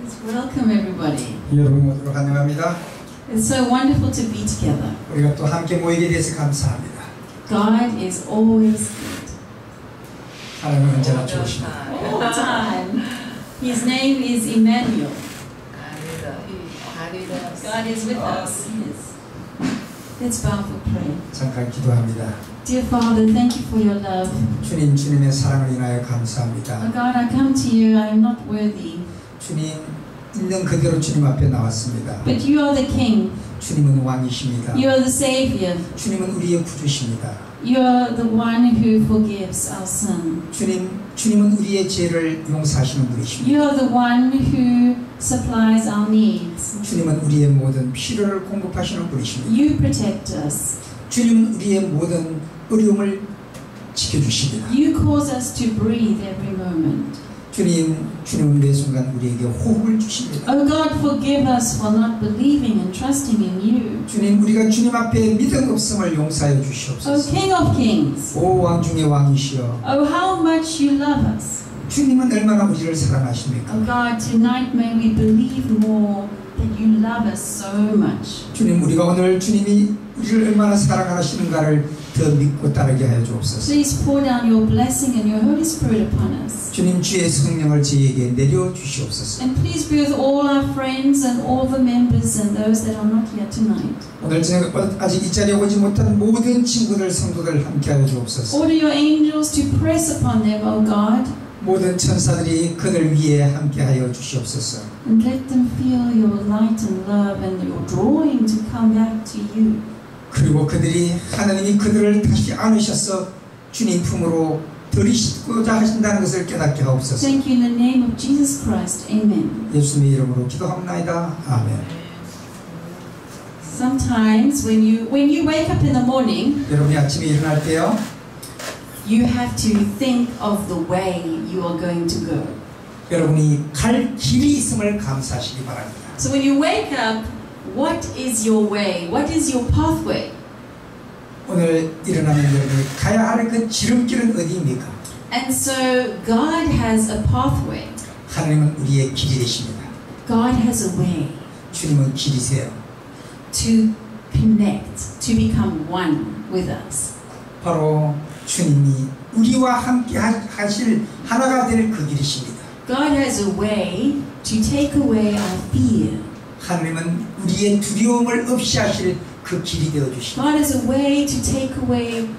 Welcome everybody. 여러분 모두 환영합니다. It's so wonderful to be together. 우리가 또 함께 모이게 돼서 감사합니다. God is always good. 하나님은 언제나 좋으십니다. All the time. His name is Emmanuel. God is with us. Yes. Let's bow for prayer. 잠깐 기도합니다. Dear Father, thank you for your love. 주님, 주님의 사랑을 인하여 감사합니다. Oh God, I come to you. I am not worthy. 주님, 있는 그대로 주님 앞에 나왔습니다. But you are the King. 주님은 왕이십니다. You are the Savior. 주님은 우리의 구주십니다. You are the one who forgives our sin. 주님은 우리의 죄를 용서하시는 분이십니다. You are the one who supplies our needs. 주님은 우리의 모든 필요를 공급하시는 분이십니다. You protect us. 주님은 우리의 모든 어려움을 지켜주십니다. You cause us to breathe every moment. 주님은 매 순간 우리에게 호흡을 주십니다. Oh God, forgive us for not believing and trusting in you. 주님, 우리가 주님 앞에 믿음 없음을 용서하여 Oh 주시옵소서. King of Kings. 오 왕 중의 왕이시여, Oh, how much you love us. 주님은 얼마나 우리를 사랑하십니까? Oh God, tonight may we believe more that you love us so much. 주님, 우리가 오늘 주님이 우리를 얼마나 사랑하시는가를 더 믿고 따르게 하여 주옵소서. Please pour down your blessing and your Holy Spirit upon us. 주님, 주의 성령을 저희에게 내려 주시옵소서. And please be with all our friends and all the members and those that are not here tonight. 오늘 저녁 아직 이 자리에 오지 못한 모든 친구들, 성도들 함께하여 주옵소서. Order your angels to press upon them, O God. 모든 천사들이 그들 위에 함께하여 주시옵소서. And let them feel your light and love and your drawing to come back to you. 그리고 그들이 하나님이 그들을 다시 안으셔서 주님 품으로 들이시고자 하신다는 것을 깨닫게 하옵소서. Thank you in the name of Jesus Christ. Amen. 예수님의 이름으로 기도합나이다. 아멘. Sometimes when you wake up in the morning, 여러분이 아침에 일어날 때요, you have to think of the way you are going to go. 여러분이 갈 길이 있음을 감사하시기 바랍니다. So when you wake up, what is your way? What is your pathway? 오늘 일어나면 여러분이 가야 할 그 지름길은 어디입니까? And so God has a pathway. 하나님은 우리의 길이 되십니다. God has a way 주님은 길이세요. to connect, to become one with us. 바로 주님이 우리와 함께 하실 하나가 될 그 길이십니다. God has a way to take away our fear. 하나님은 우리의 두려움을 없이 하실 그 길이 되어 주십니다. God has a way to take away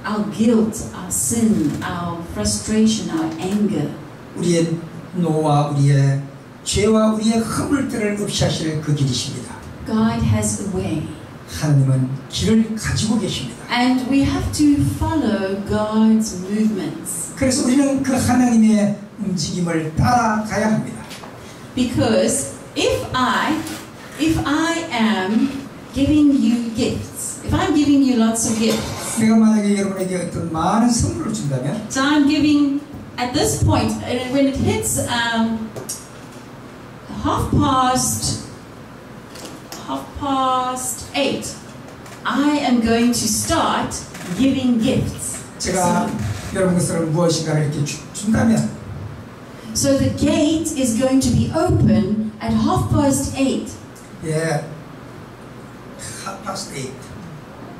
our guilt, our sin, our frustration, our anger. 우리의 노와 우리의 죄와 우리의 허물들을 없이 하실 그 길이십니다. God has a way. 하나님은 길을 가지고 계십니다. And we have to follow God's movements. 그래서 우리는 그 하나님의 움직임을 따라가야 합니다. Because if I am giving you gifts, if I'm giving you lots of gifts, 내가 만약에 여러분에게 어떤 많은 선물을 준다면, so I'm giving at this point when it hits 8:30, I am going to start giving gifts. 제가 여러분 것을 무엇인가를 이렇게 준다면, So the gate is going to be open at 8:30. 예,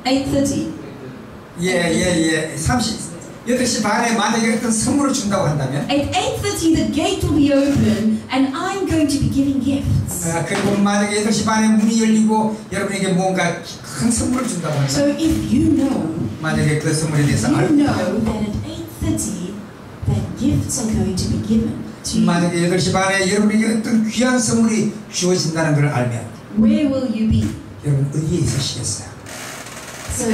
8:30. 예, 8시 반에 만약에 어떤 선물을 준다고 한다면, At 8:30 the gate will be open and I'm going to be giving gifts. 그리고 만약에 8시 반에 문이 열리고 여러분에게 뭔가 큰 선물을 준다고 한다면, So if you know, 만약에 그 선물에 대해서 you 알고 know that at 8:30 that gifts are going to be given to you. 만약에 8시 반에 여러분에게 어떤 귀한 선물이 주어진다는 걸 알면, Where will you be? 여러분 어디에 있으시겠어요? So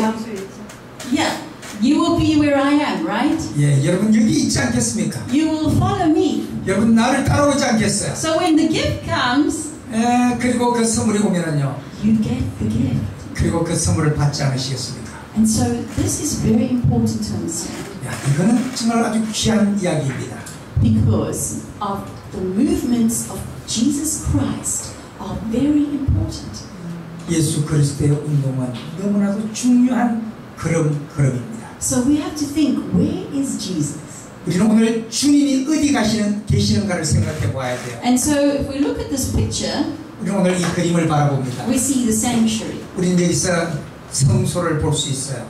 yeah, you will be where I am, right? 예, 여러분 여기 있지 않겠습니까? You will follow me. 여러분 나를 따라오지 않겠어요? So when the gift comes, 그리고 그 선물이 오면은요, you get the gift. 그리고 그 선물을 받지 않으시겠습니까? And so this is very important to understand. 야, 이거는 정말 아주 귀한 이야기입니다. Because of the movements of Jesus Christ are very important. 예수 그리스도의 운동은 너무나도 중요한 걸음입니다. So we have to think, where is Jesus? 우리는 오늘 주님이 어디 계시는가를 생각해 보아야 돼요. And so if we look at this picture, 우리는 오늘 이 그림을 바라봅니다. we see the sanctuary. 우리는 여기서 성소를 볼 수 있어요.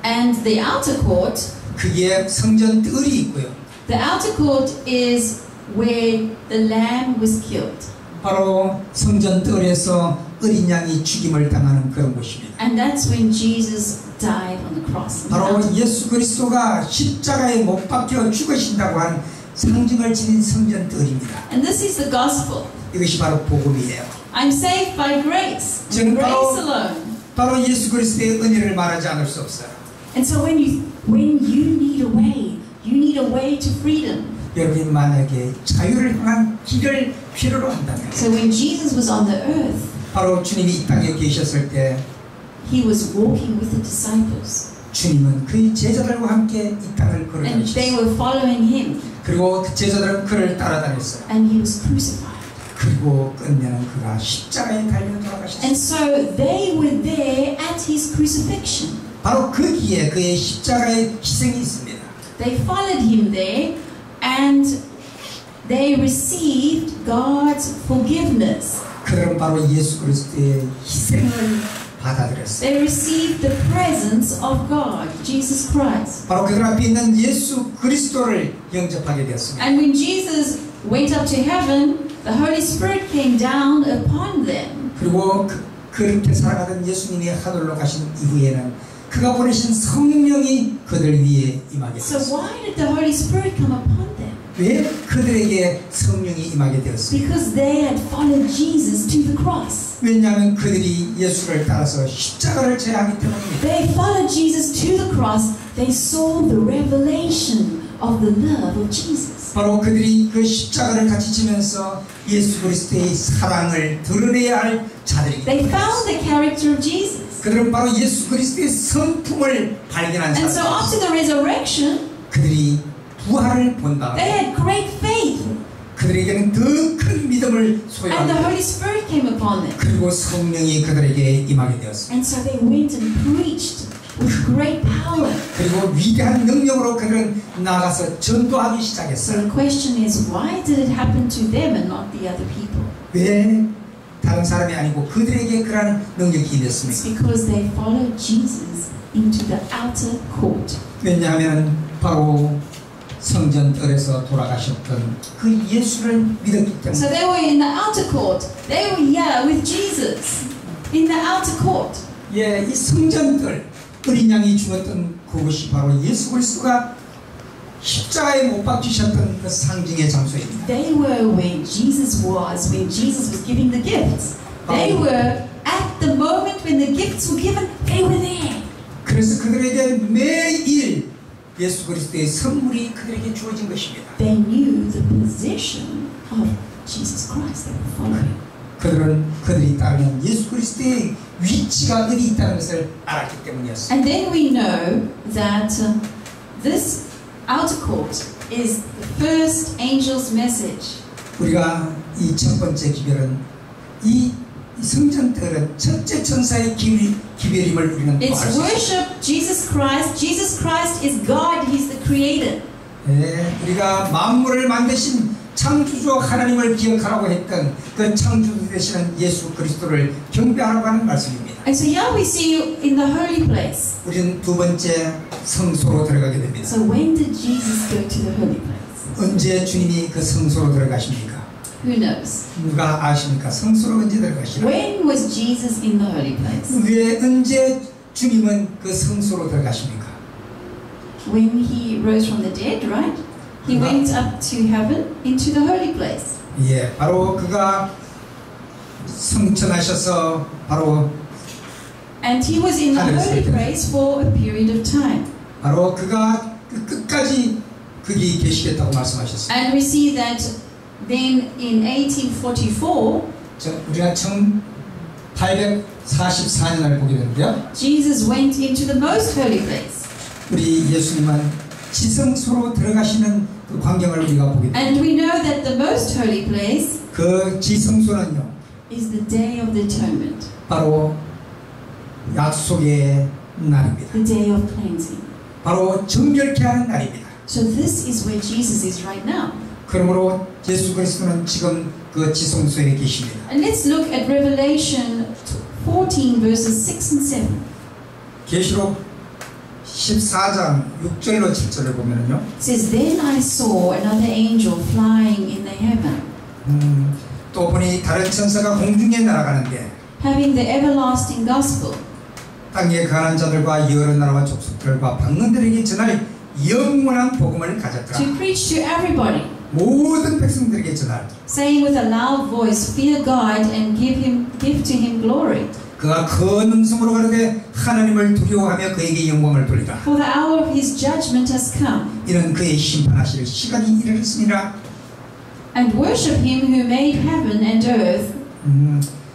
And the outer court, 거기에 성전 뜰이 있고요. the outer court is where the lamb was killed. 바로 성전 뜰에서 어린 양이 죽임을 당하는 그런 곳입니다. And that's when Jesus died on the cross. 바로 예수 그리스도가 십자가에 못 박혀 죽으신다고 하는 상징을 지닌 성전 뜰입니다. And this is the gospel. 이것이 바로 복음이에요. I'm saved by grace. 지금 Grace alone. 바로 예수 그리스도의 은혜를 말하지 않을 수 없어요. And so when you need a way to freedom. 여러분이 만약에 자유를 향한 길을 필요로 한다면, So when Jesus was on the earth, 바로 주님이 이 땅에 계셨을 때 he was walking with the disciples. 주님은 그의 제자들과 함께 이 땅을 And they 걸어다니셨어요. were following him. 그리고 그 제자들은 그를 따라다녔어요. And he was crucified. 그리고 끝내는 그가 십자가에 달려 돌아가셨어요. And so they were there at his crucifixion. 바로 거기에 그의 십자가의 희생이 있습니다. They followed him there and they received God's forgiveness. 그들은 바로 예수 그리스도의 희생을 받아들였어요. They received the presence of God, Jesus Christ. 바로 그들 앞에 있는 예수 그리스도를 영접하게 되었습니다. And when Jesus went up to heaven, the Holy Spirit came down upon them. 그리고 그렇게 살아가던 예수님이 하늘로 가신 이후에는 그가 보내신 성령이 그들 위에 임하게 So 되었습니다. why did the Holy Spirit come upon them? 왜 그들에게 성령이 임하게 되었습니까? Because they had followed Jesus to the cross. 왜냐하면 그들이 예수를 따라서 십자가를 제하기 때문입니다. They followed Jesus to the cross. They saw the revelation of the love of Jesus. 바로 그들이 그 십자가를 같이 지면서 예수 그리스도의 사랑을 드러내야 할 자들입니다. They found the character of Jesus. 그들은 바로 예수 그리스도의 성품을 발견한 And so 자들. after the resurrection, 그들이 부활을 본 they 다음에 had great faith. 그들에게는 더 큰 믿음을 And the 소유합니다. Holy Spirit came upon them. 그리고 성령이 그들에게 임하게 되었습니다. And so they went and preached with great power. 그리고 위대한 능력으로 그들은 나가서 전도하기 So 시작했어요. the question is, why did it happen to them and not the other people? 왜 다른 사람이 아니고 그들에게 그러한 능력이 It's 임했습니까? because they followed Jesus into the outer court. 왜냐하면 바로 성전 뜰에서 돌아가셨던 그 예수를 믿었기 So 때문에. they were in the outer court. They were here with Jesus in the outer court. 예, 이 성전 뜰, 어린 양이 죽었던 그곳이 바로 예수 그리스도가 십자가에 못 박히셨던 그 상징의 장소입니다. They were where Jesus was when Jesus was giving the gifts. They were at the moment when the gifts were given. They were there. 그래서 그들에게 매일 예수 그리스도의 선물이 그들에게 주어진 것입니다. They knew the position of Jesus Christ. They were following. 그들이 따르는 예수 그리스도의 위치가 어디 있다는 것을 알았기 때문이었습니다. And then we know that this outer court is the first angel's message. 우리가 이 첫 번째 기별은 이 성전들은 첫째 천사의 기별임을 우리는 또 알 It's 수 있습니다. worship Jesus Christ. Jesus Christ is God. He's the creator. 네, 우리가 만물을 만드신 창조주 하나님을 기억하라고 했던 그 창조주 되시는 예수 그리스도를 경배하라고 하는 말씀입니다. And so here we see you in the holy place. 우리는 두 번째 성소로 들어가게 됩니다. So when did Jesus go to the holy place? 언제 주님이 그 성소로 들어가십니까? Who knows? 누가 아십니까? 성소로 언제 들어가시나? When was Jesus in the holy place? 왜 언제 주님은 그 성소로 들어가십니까? When he rose from the dead, right? He went up to heaven into the holy place. 예, 바로 그가 성천하셔서 바로 And he was in the holy place for a period of time. 바로 그가 끝까지 거기 계시겠다고 말씀하셨습니다. And we see that then in 1844, 우리가 1844년을 보게 되는데요. Jesus went into the most holy place. 우리 예수님은 지성소로 들어가시는 그 광경을 우리가 보게 됩니다. And we know that the most holy place 그 지성소는요, is the day of the atonement, 바로 약속의 날입니다. the day of cleansing. 바로 정결케 하는 날입니다. So this is where Jesus is right now. 그러므로 예수 그리스도는 지금 그 지성소에 계십니다. And let's look at Revelation 14 verses 6 and 7. 계시록 14장 6절로 7절을 보면은요. It says, Then I saw another angel flying in the heaven, 또 보니 다른 천사가 공중에 날아가는데 having the everlasting gospel, 땅에 거하는 자들과 여러 나라와 족속들과 방언들에게 전할 영원한 복음을 가졌더라. to preach to everybody, 모든 백성들에게 전할. saying with a loud voice, Fear God and give to him glory. 그가 큰 음성으로 가르되 하나님을 두려워하며 그에게 영광을 돌리라. For the hour of his judgment has come, 이는 그의 심판하실 시간이 이르렀으니라. and worship him who made heaven and earth,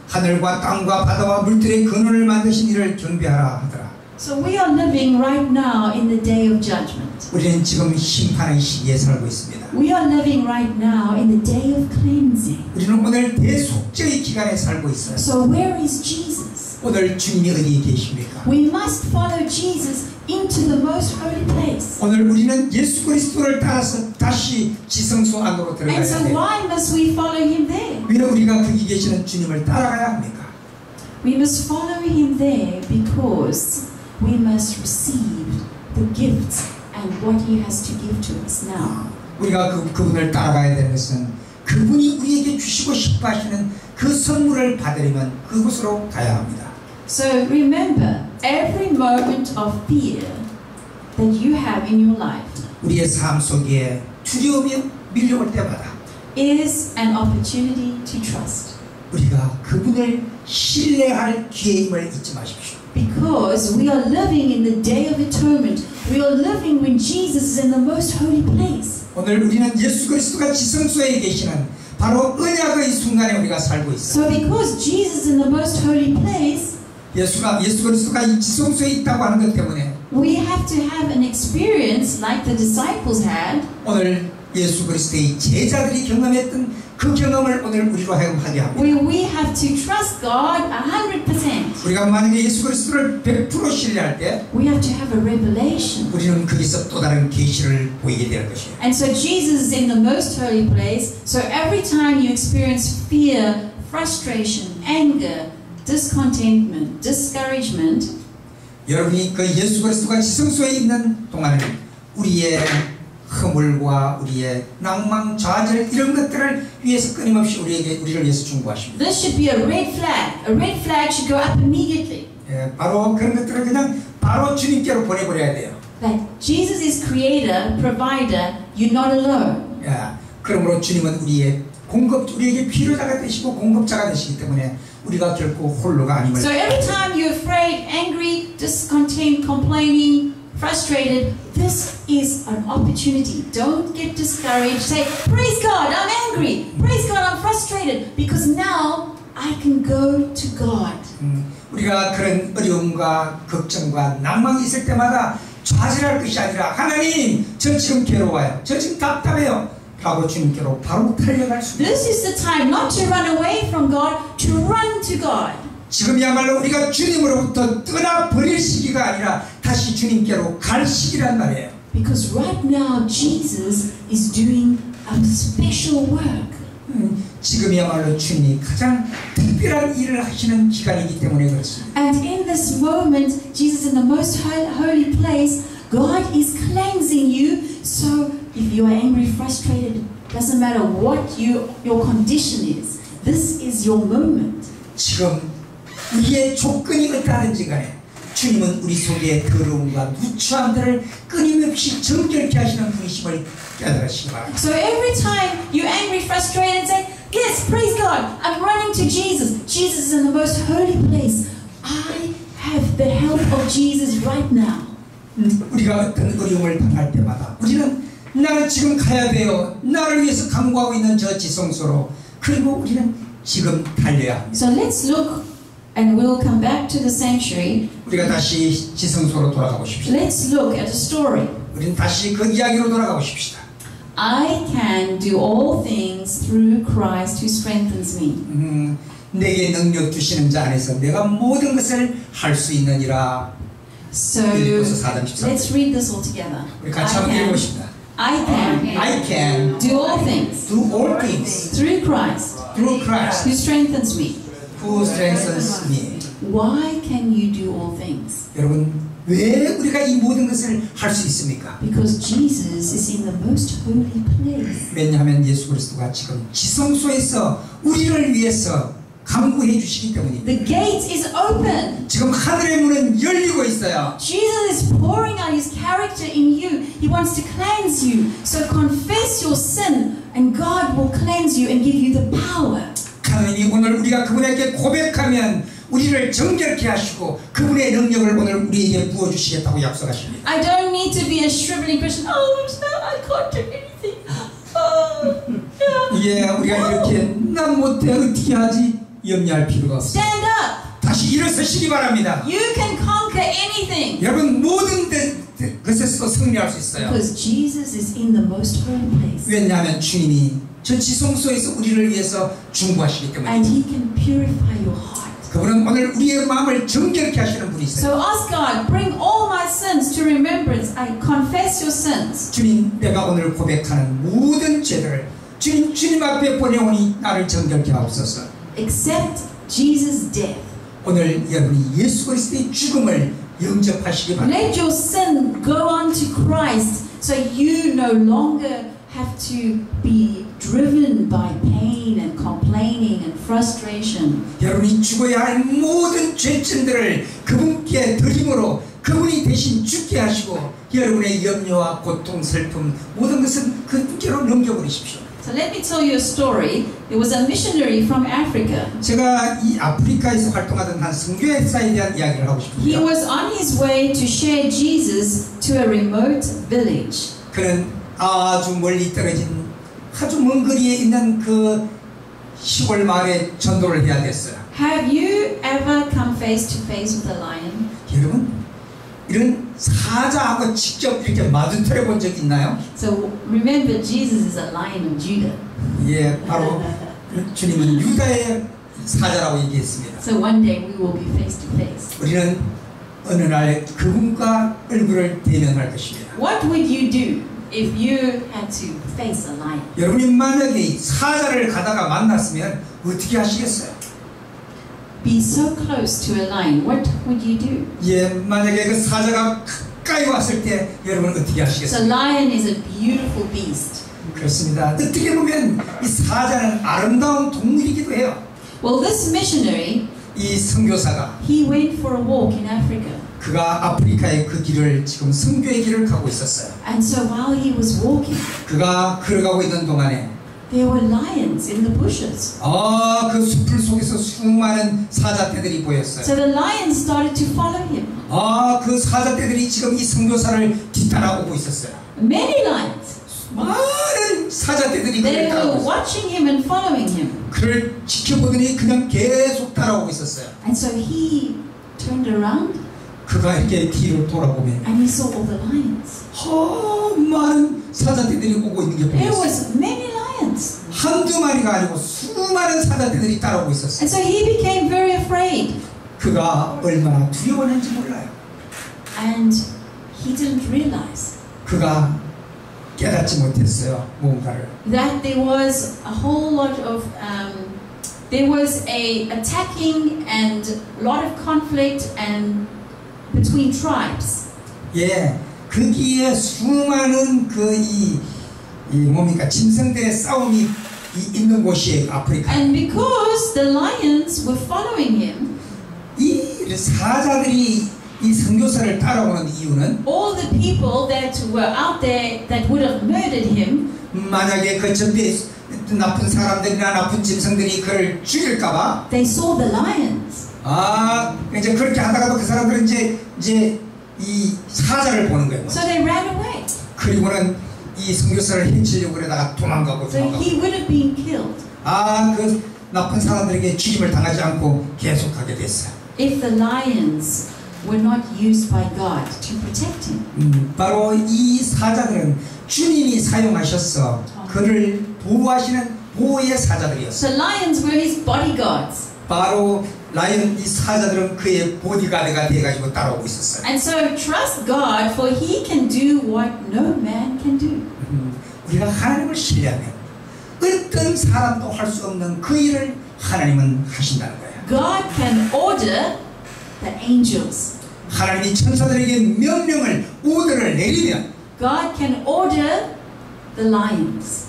하늘과 땅과 바다와 물들의 근원을 만드신 이를 경배하라 하더라. So we are living right now in the day of judgment. 우리는 지금 심판의 시기에 살고 있습니다. We are living right now in the day of cleansing. 우리는 오늘 대속죄의 기간에 살고 있어요. So where is Jesus? 오늘 주님이 어디에 계십니까? We must follow Jesus into the most holy place. 오늘 우리는 예수 그리스도를 따라서 다시 지성소 안으로 And 들어가야 so 돼요. why must we follow him there? 왜 우리가 거기 계시는 주님을 따라가야 합니까? We must follow him there because we must receive the gifts and what he has to give to us now. 우리가 그분을 따라가야 되는 것은 그분이 우리에게 주시고 싶어 하시는 그 선물을 받으려면 그곳으로 가야 합니다. So remember, every moment of fear that you have in your life 우리의 삶 속에 두려움이 밀려올 때마다 is an opportunity to trust. 우리가 그분을 신뢰할 기회임을 잊지 마십시오. Because we are living in the day of atonement. We are living when Jesus is in the most holy place. 오늘 우리는 예수 그리스도가 지성소에 계시는 바로 언약의 순간에 우리가 살고 있어요. So because Jesus is in the most holy place, 예수 그리스도가 이 지성소에 있다고 하는 것 때문에 we have to have an experience like the disciples had. 오늘 예수 그리스도의 제자들이 경험했던 그 경험을 오늘 우리로 하여금 하게 합니다. We have to trust God 100%. 우리가 만약에 예수 그리스도를 100% 신뢰할 때 We have to have a revelation. 우리는 거기서 또 다른 계시를 보이게 될 것이에요. And so Jesus is in the most holy place. So every time you experience fear, frustration, anger, discontentment, discouragement, 여러분이 그 예수 그리스도가 지성소에 있는 동안에 우리의 허물과 우리의 낭망, 좌절 이런 것들을 위해서 끊임없이 우리를 위해서 중보하십니다. this should be a red flag. A red flag should go up immediately. 예, 바로 그런 것들을 그냥 바로 주님께로 보내버려야 돼요. That Jesus is creator, provider, you're not alone. 예, 그러므로 주님은 우리에게 필요자가 되시고 공급자가 되시기 때문에 우리가 결코 홀로가 아님을. So every time you're afraid, angry, discontent, complaining, frustrated, this is an opportunity. Don't get discouraged. Say, praise God, I'm angry. Praise God, I'm frustrated. Because now I can go to God. 우리가 그런 어려움과 걱정과 낭망이 있을 때마다 좌절할 것이 아니라 하나님, 저 지금 괴로워요. 저 지금 답답해요. 라고 주님께로 바로 달려갈 수 있습니다. This is the time not to run away from God, to run to God. 지금이야말로 우리가 주님으로부터 떠나버릴 시기가 아니라 다시 주님께로 갈 시기란 말이에요. Because right now Jesus is doing a special work. 지금이야말로 주님이 가장 특별한 일을 하시는 기간이기 때문에 그렇습니다. And in this moment, Jesus in the most holy place, God is cleansing you. So if you are angry, frustrated, doesn't matter what your condition is, this is your moment. 지금 우리의 조건이 어떠하든지 간에 주님은 우리 속의 더러움과 누추함들을 끊임없이 정결케 하시는 분이심을 깨달으시기 바랍니다. So every time you're angry, frustrated, say, yes, praise God, I'm running to Jesus. Jesus is in the most holy place. I have the help of Jesus right now. 우리가 어떤 어려움을 당할 때마다 우리는 나는 지금 가야 돼요. 나를 위해서 간구하고 있는 저 지성소로. 그리고 우리는 지금 달려야 합니다. So let's look, and we'll come back to the sanctuary. 우리가 다시 지성소로 돌아가 보십시오. Let's look at a story. 우리는 다시 그 이야기로 돌아가 보십시다. I can do all things through Christ who strengthens me. 내게 능력 주시는 자 안에서 내가 모든 것을 할 수 있느니라. So 빌립보서 4장 13절. let's read this all together. 우리 같이 한번 읽어보십니다. I can do all things all things through Christ through Christ who strengthens me. who strengthens me. Why can you do all things? 여러분, 왜 우리가 이 모든 것을 할 수 있습니까? Because Jesus is in the most holy place. 왜냐하면 예수 그리스도가 지금 지성소에서 우리를 위해서 강구해 주시기 때문입니다. The gate is open. 지금 하늘의 문은 열리고 있어요. Jesus is pouring out His character in you. He wants to cleanse you. So confess your sin and God will cleanse you and give you the power. 하나님이 오늘 우리가 그분에게 고백하면 우리를 정결케 하시고 그분의 능력을 오늘 우리에게 부어주시겠다고 약속하십니다. I don't need to be a shriveling Christian. Oh, I can't do anything. 예, 우리가 이렇게 난 못해 어떻게 하지 염려할 필요가 없어요. Stand up. 다시 일어서시기 바랍니다. You can conquer anything. 여러분 모든 것에서도 승리할 수 있어요. Because Jesus is in the most holy place. 왜냐하면 주님이 저 지성소에서 우리를 위해서 중보하시기 때문에. And He can purify your heart. 그분은 오늘 우리의 마음을 정결케 하시는 분이세요. So ask God, bring all my sins to remembrance. I confess your sins. 주님, 내가 오늘 고백하는 모든 죄를 주님 앞에 보내오니 나를 정결케 하옵소서. Accept Jesus' death. 오늘 여러분이 예수 그리스도의 죽음을 영접하시기 바랍니다. Let your sin go on to Christ, so you no longer have to be driven by pain and complaining and frustration. 여러분이 죽어야 할 모든 죄짐들을 그분께 드림으로 그분이 대신 죽게 하시고 여러분의 염려와 고통, 슬픔 모든 것은 그분께로 넘겨버리십시오. So let me tell you a story. There was a missionary from Africa. 제가 이 아프리카에서 활동하던 한 선교사에 대한 이야기를 하고 He 싶습니다. was on his way to share Jesus to a remote village. 그는 아주 멀리 떨어진 아주 먼 거리에 있는 그 시골 마을에 전도를 해야 됐어요. Have you ever come face to face with a lion? 여러분, 이런 사자하고 직접 이렇게 마주쳐 본 적 있나요? So remember, Jesus is a lion of Judah. 예, 바로 주님은 유다의 사자라고 얘기했습니다. So one day we will be face to face. 우리는 어느 날 그분과 얼굴을 대면할 것입니다. What would you do if you had to face a lion? 여러분이 만약에 이 사자를 가다가 만났으면 어떻게 하시겠어요? Be so close to a lion. What would you do? 예, 만약에 그 사자가 가까이 왔을 때 여러분 어떻게 So 하시겠어요? lion is a beautiful beast. 그렇습니다. 어떻게 보면 이 사자는 아름다운 동물이기도 해요. Well, this missionary, 이 선교사가 he went for a walk in Africa. 그가 아프리카의 그 길을 지금 선교의 길을 가고 있었어요. And so while he was walking, 그가 걸어가고 있는 동안에 there were lions in the bushes. 그 숲을 속에서 수많은 사자떼들이 보였어요. So the lions started to follow him. 그 사자떼들이 지금 이 선교사를 뒤따라오고 있었어요. Many lions. 많은 사자떼들이 그를 They 따라오고 were 있었어요. watching him and following him. 그를 지켜보더니 그냥 계속 따라오고 있었어요. And so he turned around 그가 이렇게 뒤로 돌아보면 and he saw all the lions. 많은 사자떼들이 오고 있는 게 There 보였어요. was many lions. 한두 마리가 아니고 수많은 사자떼들이 따라오고 있었어요. And so he became very afraid. 그가 얼마나 두려웠는지 몰라요. And he didn't realize 그가 깨닫지 못했어요. 뭔가를. that there was a whole lot of there was a attacking and a lot of conflict and between tribes. 예, 거기에 수많은 뭡니까 짐승들의 싸움이 있는 곳이에요. 아프리카. And because the lions were following him, 이 사자들이 이 선교사를 따라오는 이유는 all the people that were out there that would have murdered him, 만약에 그 전에 나쁜 사람들이나 나쁜 짐승들이 그를 죽일까봐 they saw the lions. 이제 그렇게 하다가도 그 사람들은 이제 이 사자를 보는 거예요. So they ran away. 그리고는 이 선교사를 해치려고 그러다가 도망가고 So he would have been killed 그 나쁜 사람들에게 죽임을 당하지 않고 계속하게 됐어요. if the lions were not used by God to protect him. 바로 이 사자들은 주님이 사용하셔서 그를 보호하시는 보호의 사자들이었어요. So lions were his bodyguards. 바로 라이언 이 사자들은 그의 보디가드가 돼가지고 따라오고 있었어요. And so trust God, for He can do what no man can do. 우리가 하나님을 신뢰하면 어떤 사람도 할 수 없는 그 일을 하나님은 하신다는 거예요. God can order the angels. 하나님이 천사들에게 명령을 오더를 내리면 God can order the lions.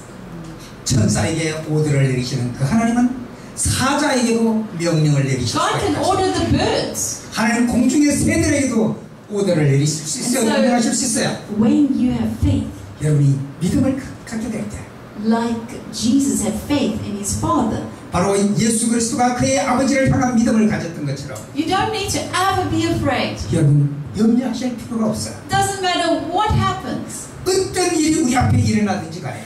천사에게 오더를 내리시는 그 하나님은 사자에게도 명령을 내리실 God 수가 can 있다. order the birds. 하나님 공중의 새들에게도 오더를 내리실 수 있어요. And so- 명령하실 수 있어요. When you have faith, 여러분이 믿음을 갖게 될 때 like Jesus had faith in His Father, 바로 예수 그리스도가 그의 아버지를 향한 믿음을 가졌던 것처럼 you don't need to ever be afraid. 여러분 염려하실 필요가 없어요. Doesn't matter what happens. 어떤 일이 우리 앞에 일어나든지 간에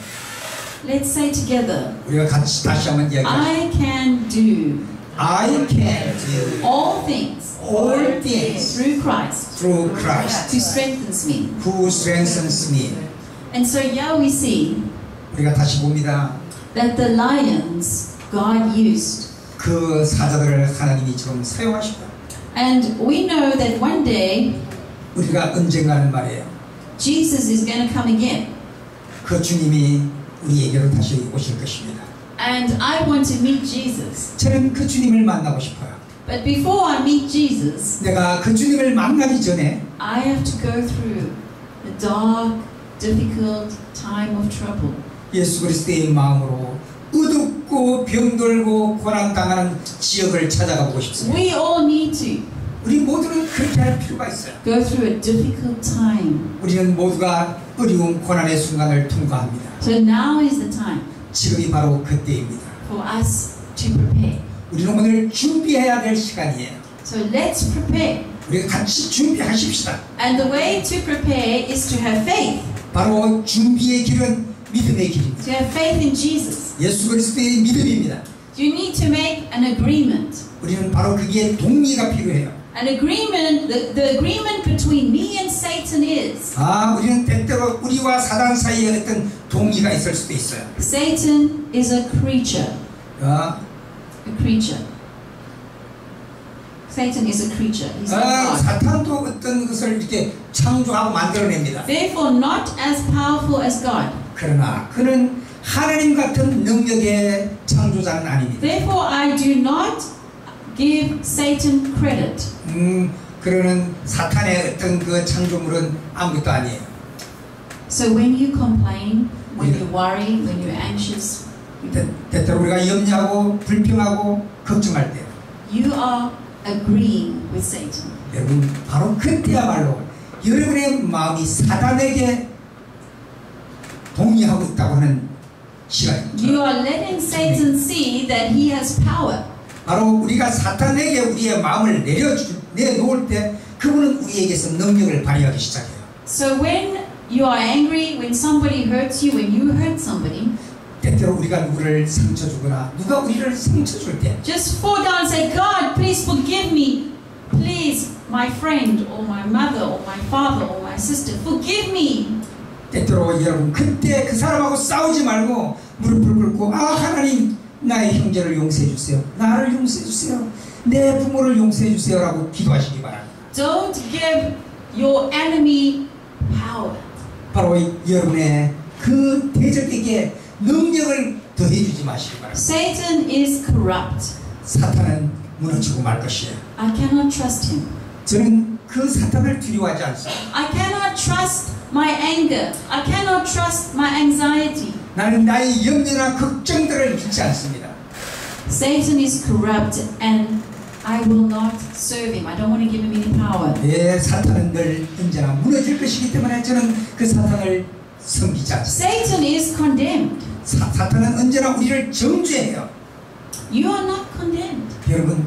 Let's say together, 우리가 같이 다시 한번 이야기합시다. I can do I can do all things all things through Christ through Christ who strengthens me. who strengthens me. And so here we see 우리가 다시 봅니다. that the lions God used. 그 사자들을 하나님이 지금 사용하시고 And we know that one day 우리가 언젠가는 말이에요. Jesus is going to come again. 그 주님이 우리에게로 다시 오실 것입니다. And I want to meet Jesus. 저는 그 주님을 만나고 싶어요. But before I meet Jesus, 내가 그 주님을 만나기 전에 I have to go through a dark, difficult time of trouble. 예수 그리스도의 마음으로 어둡고 병들고 고난당하는 지역을 찾아가 보고 싶습니다. We all need to 우리 모두는 그렇게 할 필요가 있어요. go through a difficult time. 우리는 모두가 어려운 고난의 순간을 통과합니다. So now is the time 지금이 바로 그때입니다. for us to prepare. 우리는 오늘 준비해야 될 시간이에요. So let's prepare. 우리가 같이 준비하십시다. And the way to prepare is to have faith. 바로 준비의 길은 믿음의 길입니다. To have faith in Jesus. 예수 그리스도의 믿음입니다. You need to make an agreement. 우리는 바로 그게 동의가 필요해요. An agreement, the agreement between me and Satan is 우리는 때때로 우리와 사단 사이에 어떤 동의가 있을 수도 있어요. Satan is a creature. A creature. Satan is a creature. He's not God. 사탄도 어떤 것을 이렇게 창조하고 만들어냅니다. Therefore, not as powerful as God. 그러나 그는 하나님 같은 능력의 창조자는 아닙니다. Therefore, I do not give Satan credit. 그러는 사탄의 어떤 그 창조물은 아무것도 아니에요. So when you complain, when you worry, when you're anxious, 때때로 우리가 염려하고 불평하고 걱정할 때 you are agreeing with Satan. 여러분 바로 그때야말로 여러분의 마음이 사단에게 동의하고 있다고 하는 시간입니다. You are letting Satan see that he has power. 바로 우리가 사탄에게 우리의 마음을 내놓을 때 그분은 우리에게서 능력을 발휘하기 시작해요. So when you are angry, when somebody hurts you, when you hurt somebody, 때때로 우리가 누구를 상처 주거나 누가 우리를 상처 줄 때 just fall down and say, God, please forgive me. Please, my friend or my mother or my father or my sister, forgive me. 때때로 여러분 그때 그 사람하고 싸우지 말고 무릎을 꿇고 하나님 나의 형제를 용서해 주세요. 나를 용서해 주세요. 내 부모를 용서해 주세요. 라고 기도하시기 바랍니다. Don't give your enemy power. 바로 여러분의 그 대적에게 능력을 더해 주지 마시기 바랍니다. Satan is corrupt. 사탄은 무너지고 말 것이에요. I cannot trust him. 저는 그 사탄을 두려워하지 않습니다. I cannot trust my anger. I cannot trust my anxiety. 나는 나의 염려나 걱정들을 믿지 않습니다. Satan is corrupt and I will not serve him. I don't want to give him any power. 사탄은 늘 언제나 무너질 것이기 때문에 저는 그 사탄을 섬기지 않습니다. Satan is condemned. 사탄은 언제나 우리를 정죄해요. You are not condemned. 여러분,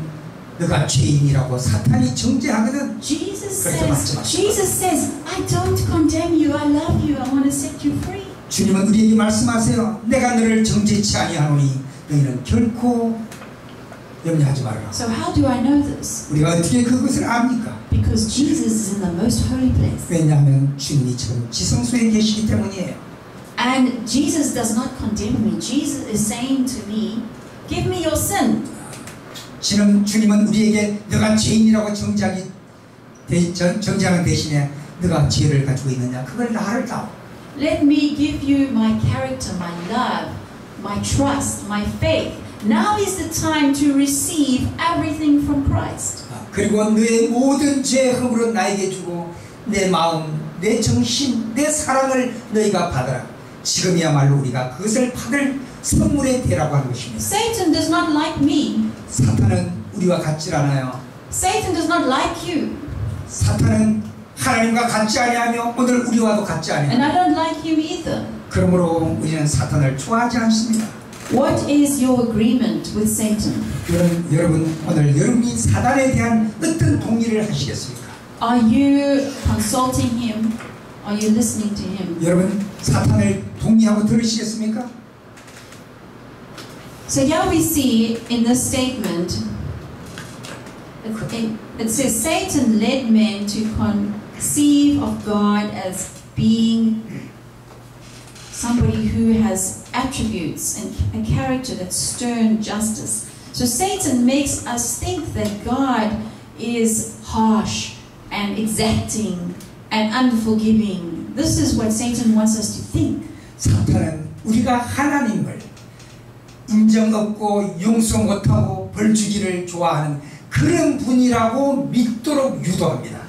너가 죄인이라고 사탄이 정죄하거든. Jesus says, I don't condemn you. I love you. I want to set you free. 주님은 우리에게 말씀하세요. 내가 너를 정죄치 아니하노니 너희는 결코 염려하지 말아라. So how do I know this? 우리가 어떻게 그것을 압니까? Because Jesus is in the most holy place. 왜냐하면 주님이 지금 지성소에 계시기 때문이에요. And Jesus does not condemn me. Jesus is saying to me, give me your sin. 주님은 우리에게 너가 죄인이라고 정죄하는 대신에 너가 죄를 가지고 있느냐? 그걸 나를 다오. Let me give you my character, my love, my trust, my faith. Now is the time to receive everything from Christ. 그리고 너의 모든 죄 허물은 나에게 주고 내 마음, 내 정신, 내 사랑을 너희가 받아라. 지금이야말로 우리가 그것을 받을 선물의 때라고 하는 것입니다. Satan does not like me. 사탄은 우리와 같지 않아요. Satan does not like you. 사탄은 하나님과 같지 아니하며 오늘 우리와도 같지 And 아니하며 I don't like you either. 그러므로 우리는 사탄을 좋아하지 않습니다. What is your agreement with Satan? 여러분 오늘 여러분이 사탄에 대한 어떤 동의를 하시겠습니까? Are you consulting him? Are you listening to him? 여러분 사탄을 동의하고 들으시겠습니까? So here we see in this statement, it says Satan led men to conceive of God as being somebody who has attributes and a character that's stern justice. So Satan makes us think that God is harsh and exacting and unforgiving. This is what Satan wants us to think. 사탄은 우리가 하나님을 인정 없고 용서 못하고 벌 주기를 좋아하는 그런 분이라고 믿도록 유도합니다.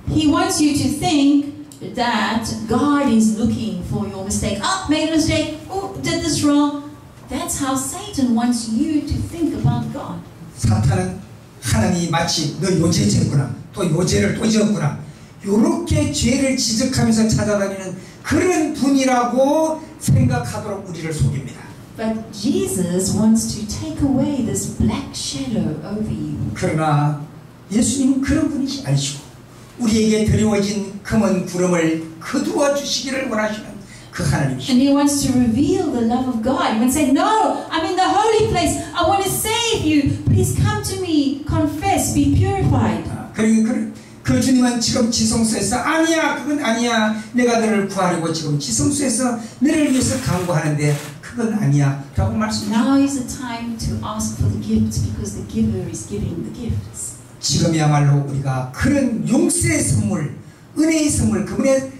He wants you to think that God is looking for your mistake. Oh, made a mistake. Oh, did this wrong. That's how Satan wants you to think about God. 사탄은 하나님이 마치 너 요죄 졌구나. 또 요죄를 또 지었구나. 이렇게 죄를 지적하면서 찾아다니는 그런 분이라고 생각하도록 우리를 속입니다. But Jesus wants to take away this black shadow over you. 그러나 예수님은 그런 분이시 아니시고 우리에게 드리워진 검은 구름을 거두어 주시기를 원하시는 그 하나님이십니다. And He wants to reveal the love of God. He wants to say, no, I'm in the holy place. I want to save you. Please come to me. Confess. Be purified. 그리고 그 주님은 지금 지성소에서 아니야, 그건 아니야. 내가 너를 구하려고 지금 지성소에서 너를 위해서 간구하는데 그건 아니야 라고 말씀하십니다. Now is the time to ask for the gifts because the giver is giving the gifts. 지금이야말로 우리가 그런 용서의 선물, 은혜의 선물, 그분의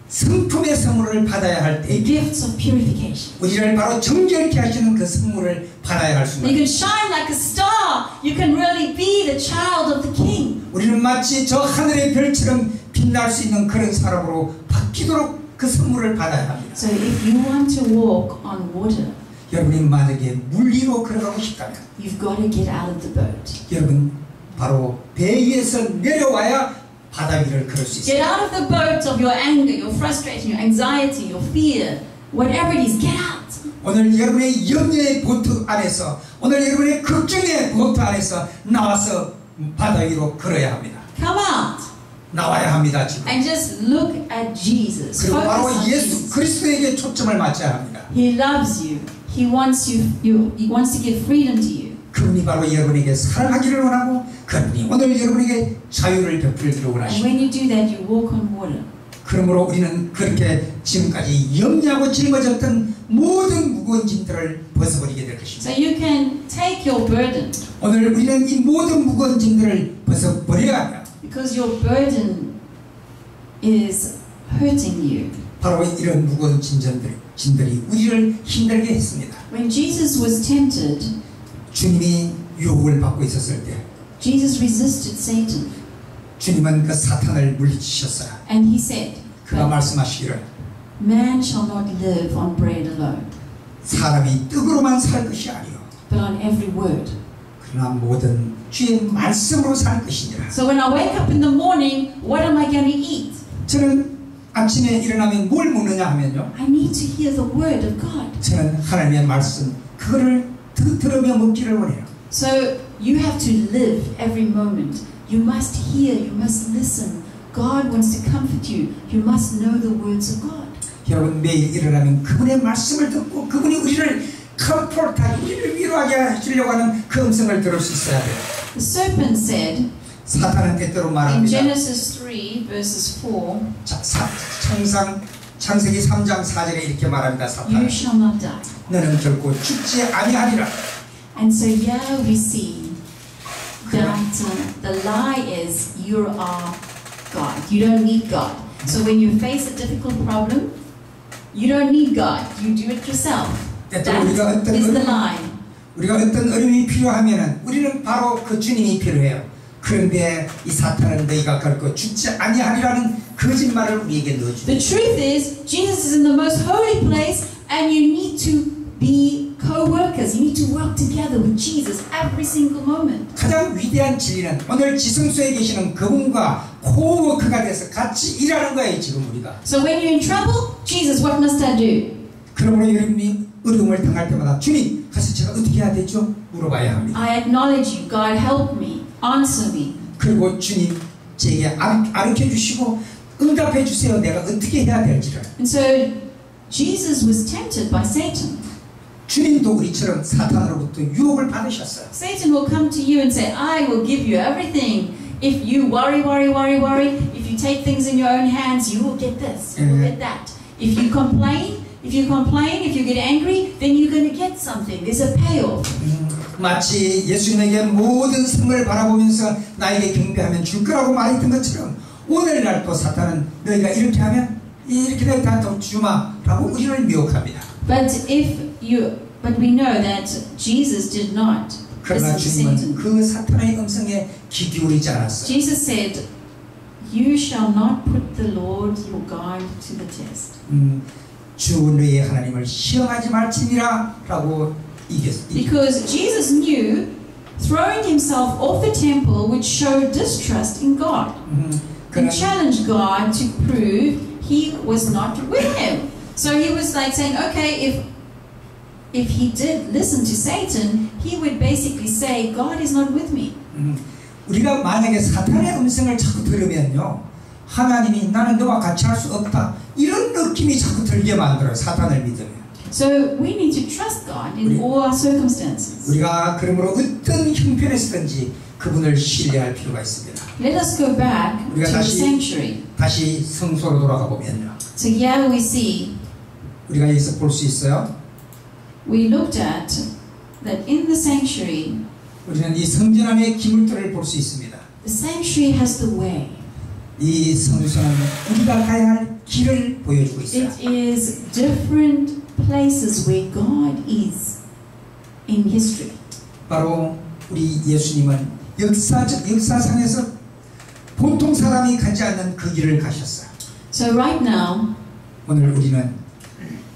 성품의 선물을 받아야 할 때, Gifts of purification. 우리를 바로 정결케 하시는 그 선물을 받아야 할 순간. You can shine like a star. You can really be the child of the King. 우리는 마치 저 하늘의 별처럼 빛날 수 있는 그런 사람으로 바뀌도록 그 선물을 받아야 합니다. So if you want to walk on water, 여러분이 만약에 물 위로 걸어가고 싶다면, you've got to get out of the boat. 여러분 바로 배 위에서 내려와야 바다 위를 걸을 수 Get 있습니다. out of the boat of your anger, your frustration, your anxiety, your fear, whatever it is. Get out. 오늘 여러분의 염려의 보트 안에서, 오늘 여러분의 걱정의 보트 안에서 나와서 바다 위로 걸어야 합니다. Come out 나와야 합니다. 지금. and just look at Jesus. 그리고 Focus 바로 on 예수 Jesus. 그리스도에게 초점을 맞춰야 합니다. He loves you. He wants He wants to give freedom to you. 그분이 바로 여러분에게 사랑하기를 원하고 그분이 오늘 여러분에게 자유를 베풀기를 And 원하십니다. when you do that, you walk on water. 그러므로 우리는 그렇게 지금까지 염려하고 짊어졌던 모든 무거운 짐들을 벗어버리게 될 것입니다. So you can take your burden 오늘 우리는 이 모든 무거운 짐들을 벗어버려야 합니다. because your burden is hurting you. 바로 이런 무거운 짐들이 우리를 힘들게 했습니다. When Jesus was tempted, 주님이 유혹을 받고 있었을 때 Jesus resisted Satan. 주님은 그 사탄을 물리치셨어요. And He said, 그가 말씀하시기를 Man shall not live on bread alone, 사람이 떡으로만 살 것이 아니요 but on every word. 그러나 모든 주의 말씀으로 살 것이니라. So when I wake up in the morning, what am I going to eat? 저는 아침에 일어나면 뭘 먹느냐 하면요, I need to hear the word of God. 저는 하나님의 말씀 그거를 들으며 먹기를 원해요. So you have to live every moment. You must hear, you must listen. God wants to comfort you. You must know the words of God. 여러분 매일 일어나면 그분의 말씀을 듣고 그분이 우리를 컴포트하게 우리를 위로하게 하시려고 하는 그 음성을 들을 수 있어야 돼요. The serpent said 사탄은 때때로 in 말합니다. Genesis 3 verses 4, 창세기 3장 4절에 이렇게 말합니다. 사탄, you shall not die. 너는 결코 죽지 아니하리라. And so here we see that the lie is you are God. You don't need God. So when you face a difficult problem, you don't need God. You do it yourself. That is the lie. 우리가 어떤 어려움이 필요하면은 우리는 바로 그 주님이 필요해요. 그런데 이 사탄은 너희가 결코 죽지 아니하리라는 거짓말을 우리에게 넣어줍니다. The truth is, Jesus is in the most holy place, and you need to be co-workers. You need to work together with Jesus every single moment. 가장 위대한 진리는 오늘 지성소에 계시는 그분과 코워크가 돼서 같이 일하는 거예요. 지금 우리가. So when you're in trouble, Jesus, what must I do? 그러므로 여러분이 어려움을 당할 때마다 주님, 가서 제가 어떻게 해야 되죠? 물어봐야 합니다. I acknowledge you. God, help me. Answer me. 그리고 주님 제게 가르쳐 주시고 응답해 주세요. 내가 어떻게 해야 될지를. And so Jesus was tempted by Satan. 주님도 우리처럼 사탄으로부터 유혹을 받으셨어요. Satan will come to you and say, I will give you everything. If you worry, if you take things in your own hands, you will get this, you will get that. If you complain, if you get angry, then you're going to get something. There's a payoff. 마치 예수님에게 모든 선물을 바라보면서 나에게 경배하면 줄 거라고 말했던 것처럼 오늘날 또 사탄은 너희가 이렇게 하면 이렇게 내가 더 주마라고 우리를 미혹합니다. But we know that Jesus did not 그러나 listen to Satan. 주님은 그 사탄의 음성에 귀 기울이지 않았어요. Jesus said, "You shall not put the Lord your God to the test." 주 너희의 하나님을 시험하지 말지니라라고 이겼습니다. Because Jesus knew throwing himself off the temple would show distrust in God and challenge God to prove he was not with him. So he was like saying, okay, if he did listen to Satan, he would basically say, God is not with me. 우리가 만약에 사탄의 음성을 자꾸 들으면요, 하나님이 나는 너와 같이 할 수 없다 이런 느낌이 자꾸 들게 만들어요. 사탄을 믿으면. So we need to trust God in all our circumstances. 우리가 그러므로 어떤 형편에서든지 그분을 신뢰할 필요가 있습니다. Let us go back to the sanctuary. 다시 성소로 돌아가 보면요. So here we see. 우리가 여기서 볼 수 있어요. We looked at that in the sanctuary. 우리는 이 성전 안의 기물들을 볼 수 있습니다. The sanctuary has the way. 이 성소는 우리가 가야 할 길을 보여주고 있어요. It is different places where God is in history. 바로 우리 예수님은 역사상에서 보통 사람이 가지 않는 그 길을 가셨어요. So right now, 오늘 우리는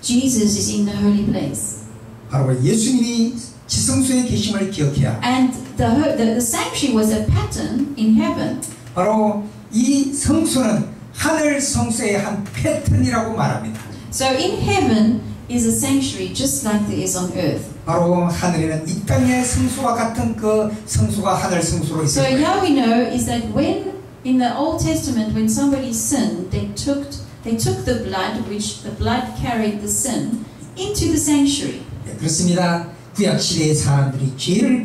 Jesus is in the holy place. 바로 예수님이 지성소에 계심을 기억해야. And the sanctuary was a pattern in heaven. 바로 이 성소는 하늘 성소의 한 패턴이라고 말합니다. So in heaven is a sanctuary just like there is on earth. 바로 하늘에는 이 땅의 성소와 같은 그 성소가 하늘 성소로 있어요. So here we know is that when in the Old Testament when somebody sinned, they took the blood, which the blood carried the sin, into the sanctuary. 네, 그렇습니다. 구약 시대의 사람들이 죄를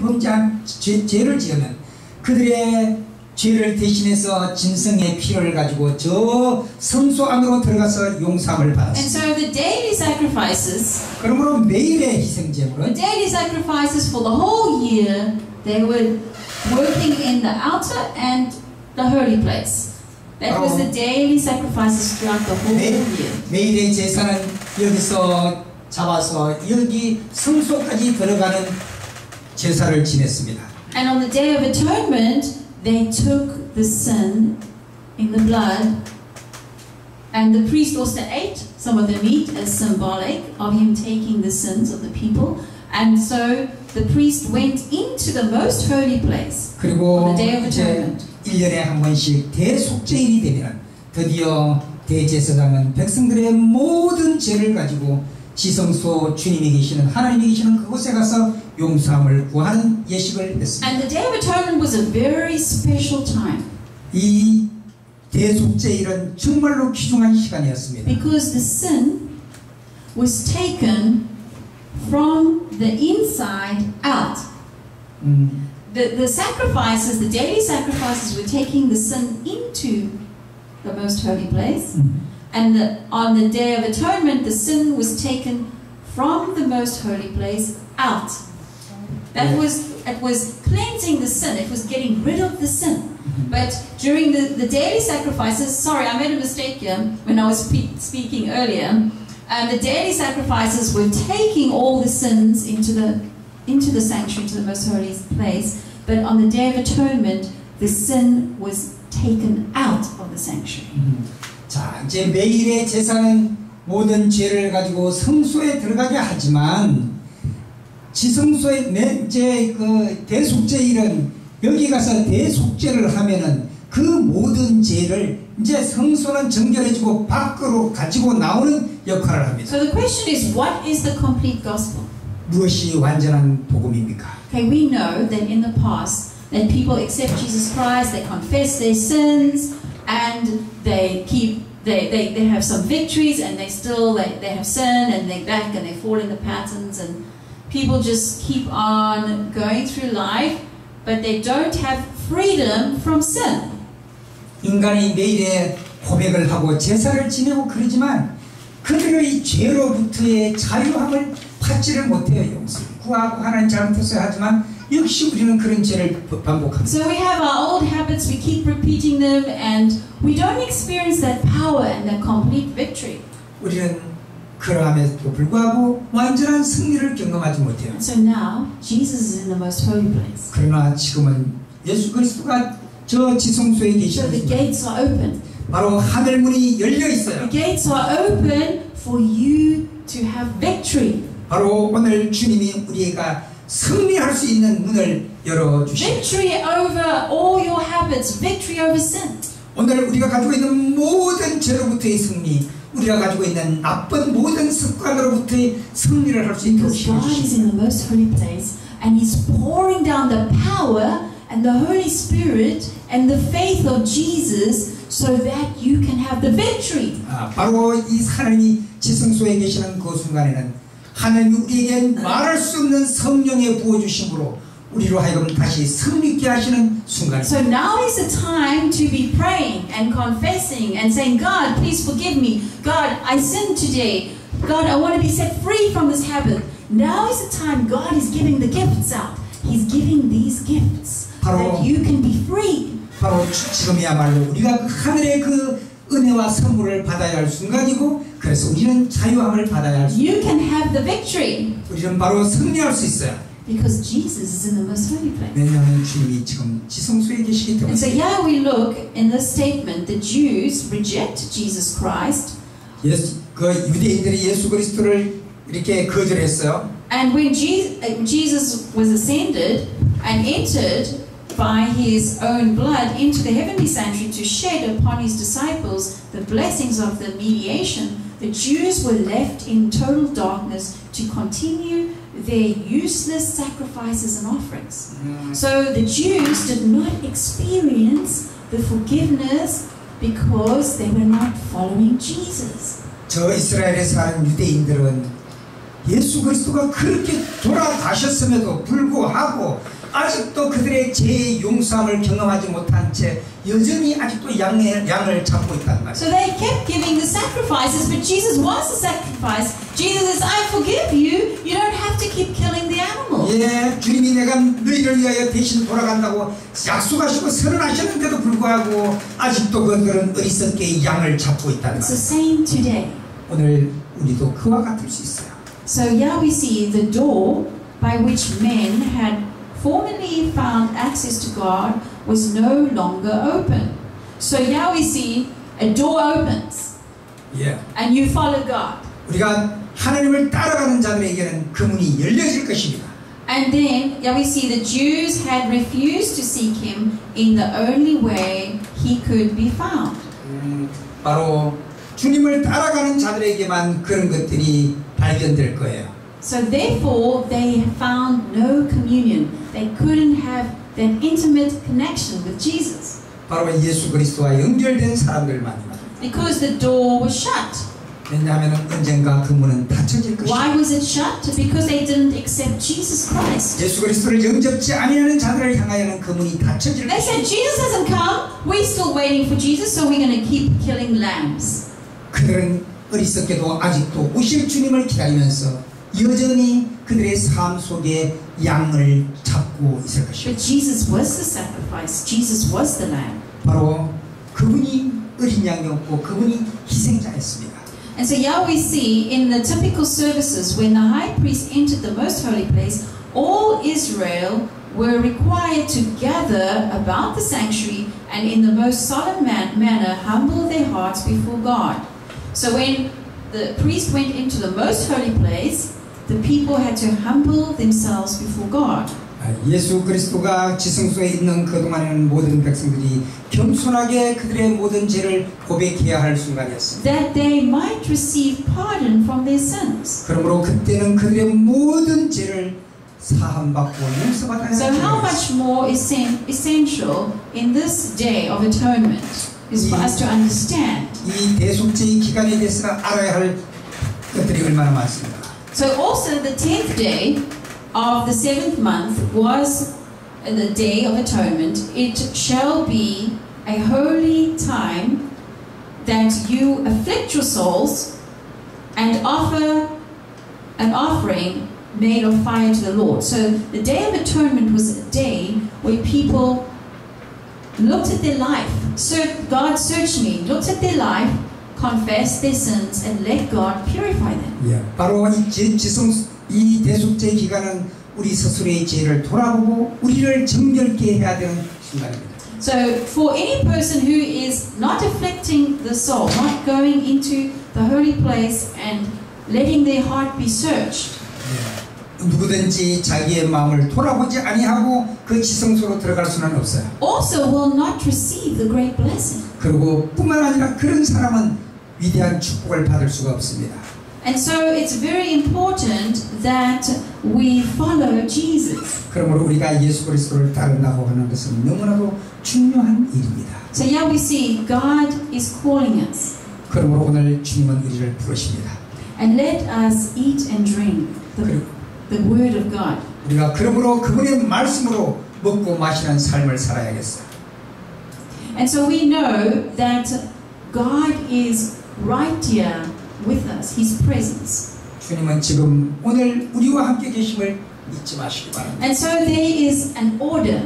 지으면 그들의 죄를 대신해서 진성의 피를 가지고 저 성소 안으로 들어가서 용서함을 받았습니다. And so the daily sacrifices, 그러므로 매일의 희생제물은 the daily sacrifices for the whole year, they were working in the outer and the holy place. That was the daily sacrifices throughout the whole year. 매일의 제사는 여기서 잡아서 여기 성소까지 들어가는 제사를 지냈습니다. And on the Day of Atonement, they took the sin in the blood, and the priest also ate some of the meat as symbolic of him taking the sins of the people. And so the priest went into the most holy place on the Day of Atonement. 1년에 한 번씩 대속죄일이 되면 드디어 대제사장은 백성들의 모든 죄를 가지고 지성소 주님이 계시는 하나님이 계시는 그곳에 가서 용서함을 구하는 예식을 했습니다. And the Day of Atonement was a very special time. 이 대속죄일은 정말로 귀중한 시간이었습니다. Because the sin was taken from the inside out. The sacrifices, the daily sacrifices, were taking the sin into the most holy place. And on the Day of Atonement, the sin was taken from the most holy place out. That was it was cleansing the sin. It was getting rid of the sin. But during the daily sacrifices, sorry, I made a mistake here when I was speaking earlier. The daily sacrifices were taking all the sins into the sanctuary, into the most holy place. But on the Day of Atonement, the sin was taken out of the sanctuary. 자, 이제 매일의 제사는 모든 죄를 가지고 성소에 들어가게 하지만 지성소에 이제 그 대속죄일은 여기 가서 대속죄를 하면은 그 모든 죄를 이제 성소는 정결해지고 밖으로 가지고 나오는 역할을 합니다. So the question is, what is the complete gospel? 무엇이 완전한 복음입니까? Okay, we know that in the past that people accept Jesus Christ, they confess their sins, and they have some victories, and they have sin, and they're back, and they fall into patterns, and people just keep on going through life, but they don't have freedom from sin. 인간이 매일에 고백을 하고 제사를 지내고 그러지만 그들의 죄로부터의 자유함을 받지를 못해요. 용서를 구하고 하나님 잘못했어요 하지만 역시 우리는 그런 죄를 반복합니다. So we have our old habits, we keep repeating them, and we don't experience that power and that complete victory. 우리는 그러함에도 불구하고 완전한 승리를 경험하지 못해요. And so now Jesus is in the most holy place. 그러나 지금은 예수 그리스도가 저 지성소에 So the 계십니다. gates are open. 바로 하늘문이 열려 있어요. The gates are open for you to have victory. 바로 오늘 주님이 우리가 승리할 수 있는 문을 열어주십니다. Victory over all your habits. Victory over sin. 오늘 우리가 가지고 있는 모든 죄로부터의 승리, 우리가 가지고 있는 나쁜 모든 습관으로부터의 승리를 할 수 있도록 Because God is 시켜주십니다. in the most holy place and He's pouring down the power and the Holy Spirit and the faith of Jesus so that you can have the victory. 바로 이 하나님이 지성소에 계시는 그 순간에는 하나님이 우리에게 말할 수 없는 성령의 부어주심으로 우리로 하여금 다시 승리케 하시는 순간입니다. So now is the time to be praying and confessing and saying, God, please forgive me. God, I sinned today. God, I want to be set free from this habit. Now is the time God is giving the gifts out. He's giving these gifts that you can be free. 바로 지금이야말로 우리가 그 하늘의 그 은혜와 선물을 받아야 할 순간이고 그래서 우리는 자유함을 받아야 할 순간. You can have the victory. 우리는 바로 승리할 수 있어요. Because Jesus is in the most holy place. 왜냐하면 주님이 지금 지성소에 계시기 때문에. And so here we look in this statement, the Jews reject Jesus Christ. 그 유대인들이 예수 그리스도를 이렇게 거절했어요. And when Jesus was ascended and entered by His own blood into the heavenly sanctuary to shed upon His disciples the blessings of the mediation, the Jews were left in total darkness to continue their useless sacrifices and offerings. So the Jews did not experience the forgiveness because they were not following Jesus. 저 이스라엘에 사는 유대인들은 예수 그리스도가 그렇게 돌아가셨음에도 불구하고 아직도 그들의 죄의 용서함을 경험하지 못한 채 여전히 아직도 양을 잡고 있단 말이에요. So they kept giving the sacrifices, but Jesus was the sacrifice. Jesus says, I forgive you. You don't have to keep killing the animals. 예, 주님이 내가 너희를 위하여 대신 돌아간다고 약속하시고 선언하셨는데도 불구하고 아직도 그들은 어리석게 양을 잡고 있단 It's the 말이에요. same today. 오늘 우리도 그와 같을 수 있어요. So here we see the door by which men had formerly found access to God was no longer open. So here we see a door opens 예. and you follow God. 우리가 하나님을 따라가는 자들에게는 그 문이 열려질 것입니다. And then here we see the Jews had refused to seek Him in the only way He could be found. 바로 주님을 따라가는 자들에게만 그런 것들이 발견될 거예요. So therefore they found no communion. They couldn't have that intimate connection with Jesus. 바로 예수 그리스도와 연결된 사람들만입니다. Because the door was shut. 왜냐하면 언젠가 그 문은 닫혀질 Why 것입니다. was it shut? Because they didn't accept Jesus Christ. 예수 그리스도를 영접지 아니하는 자들을 향하여는 그 문이 닫혀질 They said, 것입니다. Jesus hasn't come. We're still waiting for Jesus, so we're going to keep killing lambs. 그들은 어리석게도 아직도 오실 주님을 기다리면서 여전히 그들의 삶 속에 양을 잡고 있을 것입니다. But Jesus was the sacrifice. Jesus was the lamb. 바로 그분이 어린 양이었고 그분이 희생자였습니다. And so here we see in the typical services when the high priest entered the most holy place, all Israel were required to gather about the sanctuary and in the most solemn manner humble their hearts before God. So when the priest went into the most holy place, the people had to humble themselves before God. 예수 그리스도가 지성소에 있는 그동안에는 모든 백성들이 겸손하게 그들의 모든 죄를 고백해야 할 순간이었습니다. That they might receive pardon from their sins. 그러므로 그때는 그들의 모든 죄를 사함받고 용서받아야 So how 합니다. much more essential in this day of atonement is for us to understand. 이 대속죄의 기간에 대해서 알아야 할 것들이 얼마나 많습니다. So also the 10th day of the 7th month was the day of atonement. It shall be a holy time that you afflict your souls and offer an offering made of fire to the Lord. So the day of atonement was a day where people looked at their life. God searched me, looked at their life, confessed their sins, and let God purify them. 바로 이 대속죄의 기간은 우리 스스로의 죄를 돌아보고 우리를 정결케 해야 되는 순간입니다. So for any person who is not afflicting the soul, not going into the holy place and letting their heart be searched, 누구든지 자기의 마음을 돌아보지 아니하고 그 지성소로 들어갈 수는 없어요. also will not receive the great blessing. 그리고 뿐만 아니라 그런 사람은 위대한 축복을 받을 수가 없습니다. And so it's very important that we follow Jesus. 그러므로 우리가 예수 그리스도를 따른다고 하는 것은 너무나도 중요한 일입니다. So here we see God is calling us. 그러므로 오늘 주님은 우리를 부르십니다. And let us eat and drink the word of God. 우리가 그러므로 그분의 말씀으로 먹고 마시는 삶을 살아야겠어요. And so we know that God is right here with us, His presence. 주님은 지금 오늘 우리와 함께 계심을 잊지 마시기 바랍니다. And so there is an order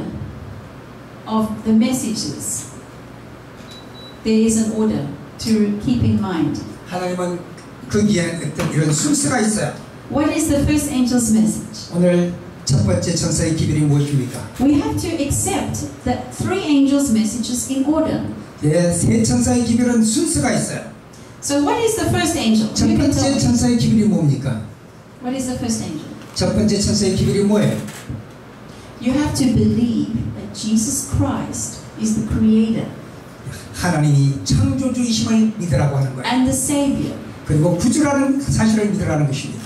of the messages. There is an order to keep in mind. 하나님은 거기에는 어떤 이런 순서가 있어요. What is the first angel's message? 오늘 첫 번째 천사의 기별이 무엇입니까? We have to accept the three angels' messages in order. 세 천사의 기별은 순서가 있어요. So what is the first angel? 첫 You can tell 번째 me. 천사의 기별이 뭡니까? What is the first angel? 첫 번째 천사의 기별이 뭐예요? You have to believe that Jesus Christ is the creator 하나님이 창조주이심을 믿으라고 하는 거예요. and the savior. 그리고 구주라는 사실을 믿으라는 것입니다.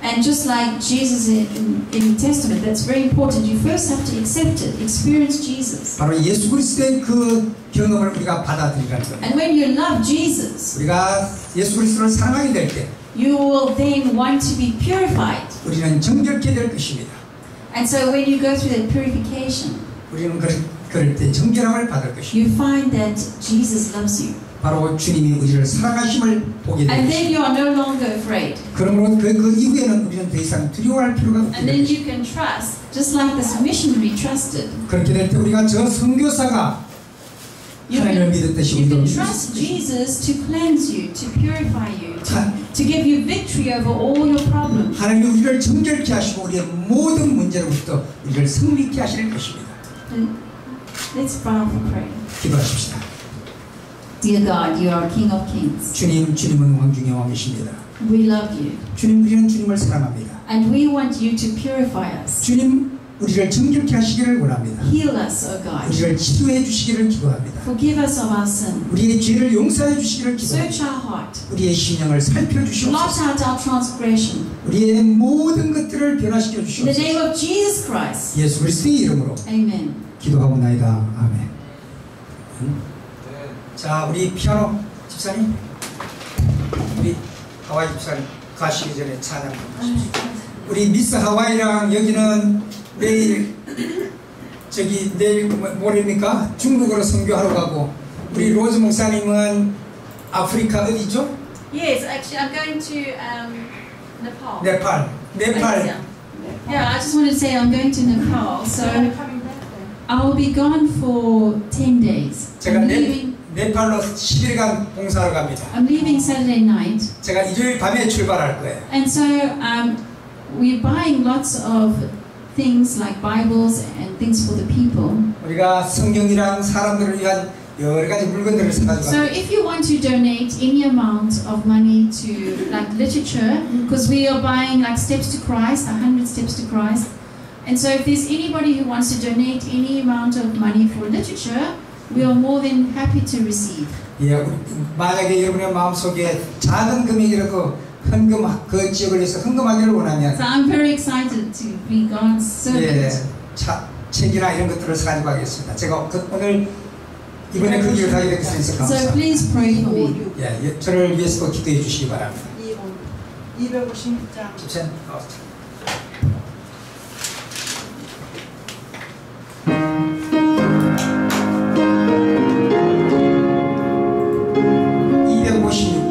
And just like Jesus in the Testament, that's very important. You first have to accept it, experience Jesus. 바로 예수 그리스도의 그 경험을 우리가 받아들이라는 거예요. And when you love Jesus, 우리가 예수 그리스도를 사랑하게 될 때 you will then want to be purified. 우리는 정결케 될 것입니다. And so when you go through that purification, 우리는 그럴 때 정결함을 받을 것입니다. you find that Jesus loves you. 바로 주님이 우리를 사랑하심을 보게 And 됩니다. then you are no longer afraid. 그러므로 그 이후에는 우리는 더 이상 두려워할 필요가 없게 And then 됩니다. you can trust, just like this missionary trusted. 그렇게 될 때 우리가 저 선교사가 하나님을 믿었듯이 You 우리도 can trust Jesus to cleanse you, to purify you, to give you victory over all your problems. 하나님이 우리를 정결케 하시고 우리의 모든 문제로부터 우리를 승리케 하실 것입니다. And let's bow for prayer. 기도하십시다. Dear God, you are King of Kings. 주님은 왕 중의 왕이십니다. We love you. 우리는 주님을 사랑합니다. And we want you to purify us. 주님, 우리를 정결케 하시기를 원합니다. Heal us, O God. 우리를 치료해 주시기를 기도합니다. Forgive us of our sin. 우리의 죄를 용서해 주시기를 Search 기도합니다. our heart. 우리의 심령을 살펴주시옵소서. Blot out our transgression. 우리의 모든 것들을 변화시켜 In the name 주시옵소서. of Jesus Christ. 예수 그리스도의 이름으로 Amen. 기도하옵나이다. 아멘. 자, 우리 피아노 집사님, 우리 하와이 집사님 가시기 전에 찬양 좀 하십시오. 우리 미스 하와이랑 여기는 내일 모레입니까? 중국으로 선교하러 가고, 우리 로즈 목사님은 아프리카 어디죠? Yes, actually, I'm going to Nepal. 네팔. 네팔. Yeah, I just wanted to say I'm going to Nepal, so I'll be gone for 10 days. 제가 네팔로 10일간 봉사하러 갑니다. I'm leaving Saturday night. 제가 일요일 밤에 출발할 거예요. And so we're buying lots of things like Bibles and things for the people. 우리가 성경이랑 사람들을 위한 여러 가지 물건들을 사가지고 So if you want to donate any amount of money to like literature, because we are buying like Steps to Christ, 100 Steps to Christ. And so if there's anybody who wants to donate any amount of money for literature, we are more than happy to receive. 예, 만약에 여러분의 마음속에 작은 금액이라도 헌금 그 지역을 위해서 헌금하기를 원하면 So I'm very excited to be God's servant. 예, 책이나 이런 것들을 사가지고 가겠습니다. 제가 오늘 이번에 그 길을 가게 되어서 So 감사합니다. please pray for me. 예, 저를 위해서도 기도해 주시기 바랍니다. 256장. 집sen. 어. 256